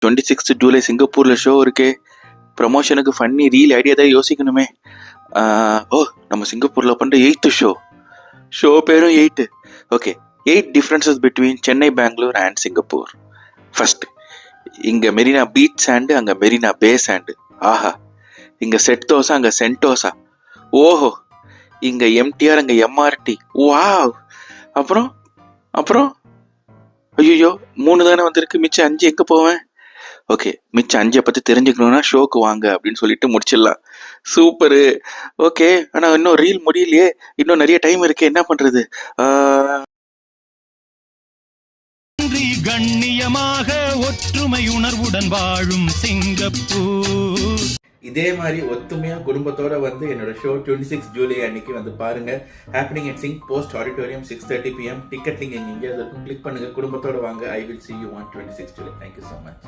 26 ஜூலை சிங்கப்பூரில் ஷோ இருக்கே. ப்ரமோஷனுக்கு funny reel idea தான் யோசிக்கணுமே. நம்ம சிங்கப்பூரில் பண்ணுற 8th ஷோ பேரும் 8. Okay, 8 differences between Chennai, Bangalore and Singapore. First, இங்கே மெரினா பீச் சாண்டு, அங்கே மெரினா பே சாண்டு. ஆஹா, இங்கே செட் தோசா, அங்கே சென்டோசா. ஓஹோ, இங்கே எம்டிஆர், அங்கே எம்ஆர்டி. வாவ். அப்புறம் ஐயோ 3 தானே வந்திருக்கு, மிச்சம் 5 எங்கே போவேன்? ஓகே, மிச்சம் 5 பற்றி தெரிஞ்சுக்கணுன்னா ஷோக்கு வாங்க அப்படின்னு சொல்லிட்டு முடிச்சிடலாம். சூப்பரு. ஓகே, ஆனால் இன்னும் ரீல் முடியலையே, இன்னும் நிறைய டைம் இருக்கு, என்ன பண்ணுறது? கண்ணியமாக ஒற்றுமை உணர்வுடன் வாழும் சிங்கப்பூர். இதே மாதிரி ஒத்துமையா குடும்பத்தோட வந்து என்னோட ஷோ 26 ஜூலை அன்னைக்கு வந்து பாருங்க. Happening at sync post auditorium 6:30 PM. Ticket link எங்கேயாவது இருக்கும், கிளிக் பண்ணுங்க, குடும்பத்தோட வாங்க. I will see you on 26 July. Thank you so much.